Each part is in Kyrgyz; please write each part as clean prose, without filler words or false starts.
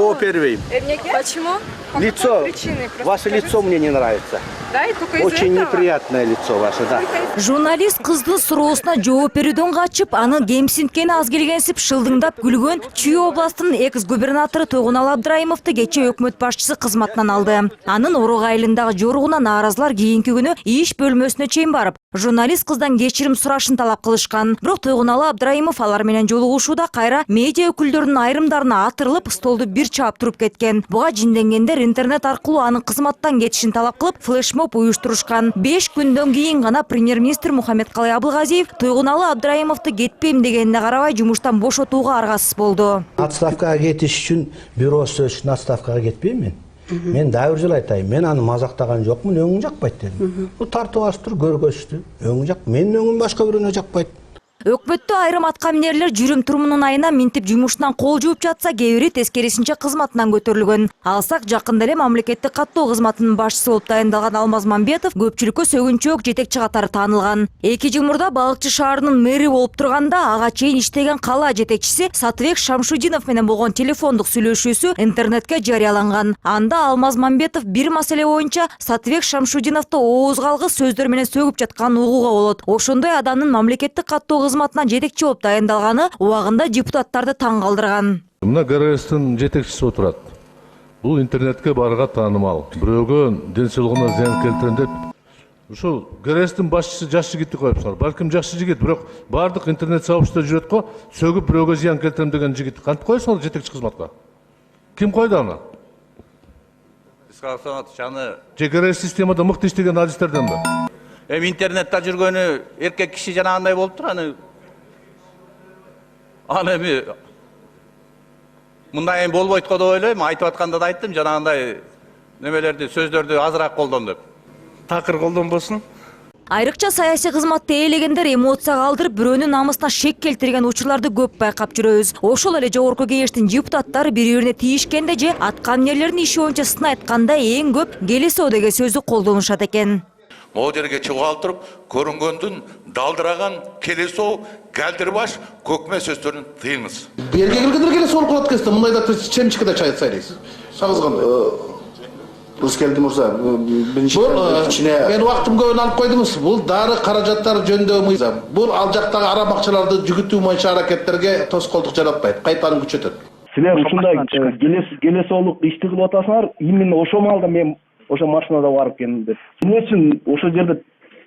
жауап бербеймін. Почему? Лицо, ваше лицо мне не нравится. Да, и только из-за Очень этого? неприятное лицо ваше, да. Журналист кыздын суроосуна жооп берүүдөн качып, анын кемсинткени аз келгенсип шылдыңдап күлгөн Чүй областынын экс-губернатору Тойгуналы Абдрайымовду кечээ өкмөт башчысы кызматынан алды. Анын Орок айылындагы жоругуна нааразылар кийинки күнү иш бөлмөсүнө чейин барып, журналист кыздан кечирим сурашын талап кылышкан. Бирок Тойгуналы Абдрайымов алар менен жолугушууда кайра медиа өкүлдөрүнүн айрымдарына атырылып, столду бир чаап туруп кеткен. Буга жинденгендер интернет аркылуу анын кызматтан кетишин талап кылып, флешмоб уюштурушкан. 5 күндөн кийин гана премьер-министр Мухаммедкалый Абылгазиев Тойгуналы Абдрайымовду кетпейм дегенине карабай жумуштан бошотууга аргасыз болду. Отставкага кетиш үчүн бюросы үчүн отставкага кетпейм мен. Мен дагы бир жолу айтайын, мен аны мазактаган жокмун, өңүң жакпайт дедим. Бул тартып астыр көргөчтү. Өңүң жак, менин өңүм башка бирөөнө жакпайт. Өкмөттө айрым аткаминерлер жүрүм турумунун айына минтип жумушунан кол жууп жатса, кээ бири тескерисинче кызматынан көтөрүлгөн. Алсак жакында эле мамлекеттик каттоо кызматынын башчысы болуп дайындалган Алмаз Мамбетов көпчүлүккө сөгүнчөөк жетекчи катары таанылган. 2 жыл мурда Балыкчы шаарынын мэри болуп турганда ага чейин иштеген кала жетекчиси Сатыбек Шамшудинов менен болгон телефондук сүйлөшүүсү интернетке жарыяланган. Анда Алмаз Мамбетов бир маселе боюнча Сатыбек Шамшудиновду ооз калгыс сөздөр менен сөгүп жатканын угууга болот. Ошондой аданын мамлекеттик каттоо кызматынан жетекчи болуп дайындалганы убагында депутаттарды таң калтырган. Мына ГРСтин жетекчиси отурат. Бул интернетке барга таанымал. Бирөөгө ден соолугуна зыян келтирем деп. Ушул ГРСтин башчысы жаш жигитти коюпсуңар. Балким жакшы жигит, бирок бардык интернет сообщество жүрөт го, сөгүп бирөөгө зыян келтирем деген жигитти кантип коесуңар жетекчи кызматка? Ким койду аны? ГРС системада мыкты иштеген адистерденби? Интернетте жүргөнү эркек киши жанагындай болуп тур, аны эми мындай болбойт го деп ойлойм. Айтып атканда да айттым, жанагындай немелерди, сөздөрдү азыраак колдон деп. Такыр колдонбосун. Айрыкча саясий кызматты ээлегендер эмоцияга алдырып, бирөөнүн намысына шек келтирген учурларды көп байкап жүрөбүз. Ошол эле жогорку кеңештин депутаттары бири-бирине тийишкенде же аткаминерлердин иши боюнча сын айтканда эң көп келесоо деген сөздү колдонушат экен. О жерге чыгып алып көрүнгөндүн далдыраган келесоо, галдирбаш, көкмө сөздөрүн тыйыңыз. Берге келгендер келесоо кылат кезде мындайда чемчикте чай айтсайбыз. Сагыз кандай? Рускелди мырза, мен убактым көбүн алып койдуңуз. Бул дары каражаттар жөнүндө мыйзам. Бул ал жактагы араб акчаларды жүгүтүү боюнча аракеттерге тоскоолдук жаратпайт. Кайтанын күчөтөт. Силер ушундай келесоолук ишти кылып атасыңар, именно ошол маалда мен ошо машинада барып келдим деп. Эмне үчүн ошол жерде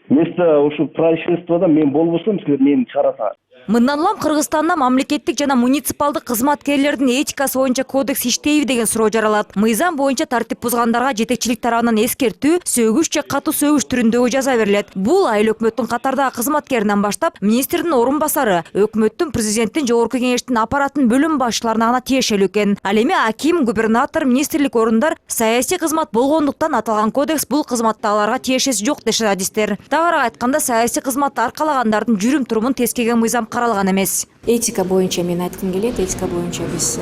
место ушу происшествияда мен болбосом, силер мени чыгарасыңар. Мындан улам Кыргызстанда мамлекеттик жана муниципалдык кызматкерлердин этикасы боюнча кодекс иштейби деген суроо жаралат. Мыйзам боюнча тартип бузгандарга жетекчилик тарабынан эскертүү, сөгүш же катуу сөгүш түрүндөгү жаза берилет. Бул айыл өкмөттүн катардагы кызматкеринен баштап министрдин орун басары, өкмөттүн, президенттин, жогорку кеңештин аппараттын бөлүм башчыларына гана тиешелүү экен. Ал эми аким, губернатор, министрлик орундар саясий кызмат болгондуктан аталган кодекс бул кызматтагыларга тиешеси жок дешет адистер. Тагыраак айтканда, саясий кызматты аркалагандардын жүрүм турумун тескеген мыйзам каралган эмес. Этика боюнча мен айткым келет, этика боюнча биз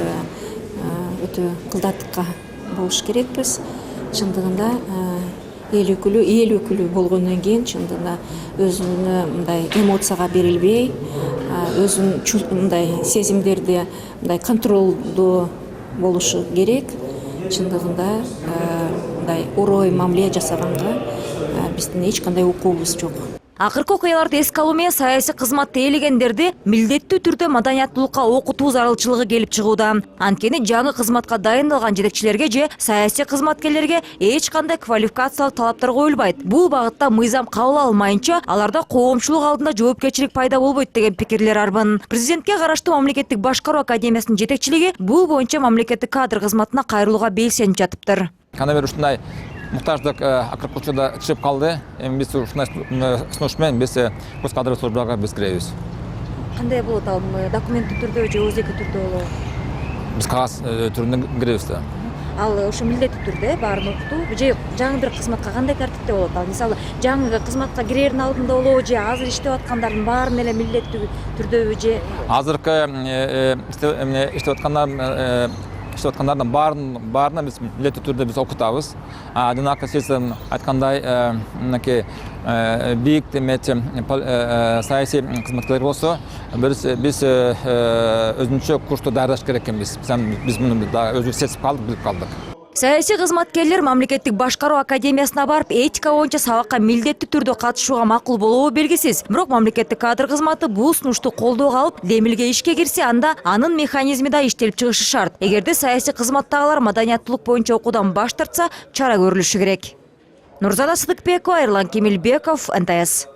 өтө кылдаттыкка болуш керекпиз. Чындыгында эл өкүлү болгондон кийин чындыгында өзүнө мындай эмоцияга берилбей, өзүнүн мындай сезимдерди мындай контролдуу болушу керек. Чындыгында мындай орой мамиле жасаганга биздин эч кандай укугубуз жок. Акыркы окуяларды эске алуу менен саясий кызматты ээлегендерди милдеттүү түрдө маданияттуулукка окутуу зарылчылыгы келип чыгууда. Анткени жаңы кызматка дайындалган жетекчилерге же саясий кызматкерлерге эч кандай квалификациялык талаптар коюлбайт. Бул багытта мыйзам кабыл алынмайынча аларда коомчулук алдында жоопкерчилик пайда болбойт деген пикирлер арбын. Президентке караштуу мамлекеттик башкаруу академиясынын жетекчилиги бул боюнча мамлекеттик кадр кызматына кайрылууга белсенип жатыптыр. Кана бир ушундай муктаждык акыркы учурда чыгып калды. Эми биз ушундай сунуш менен биз көз кадр службага биз киребиз. Кандай болот ал? Документтүү түрдө же өзекий түрдө болобу? Биз кагаз түрүндө киребиз да. Ал ошо милдеттүү түрдө баарын окутуу же жаңы бир кызматка кандай тартипте болот? Ал мисалы жаңы кызматка кирердин алдында болобу же азыр иштеп аткандардын баарын эле милдеттүү түрдөбү же? Азыркы иштеп аткандар иштеп аткандардын баарына биз милдеттүү түрдө биз окутабыз. Жанагы сиз айткандай мынакей бийик демечи саясий кызматкерлер болсо биз өзүнчө курсту даярдаш керек экенбиз. Биз муну өзүбүз сезип калдык, билип калдык. Саясий кызматкерлер мамлекеттик башкаруу академиясына барып, этика боюнча сабакка милдеттүү түрдө катышууга макул болобу белгисиз. Бирок мамлекеттик кадр кызматы бул сунушту колдоого алып, демилге ишке кирсе, анда анын механизми да иштелип чыгышы шарт. Эгерде саясий кызматтагылар маданияттуулук боюнча окуудан баш тартса, чара көрүлүшү керек. Нурзада Сыдыкбекова, Эрлан Кемелбеков, НТС.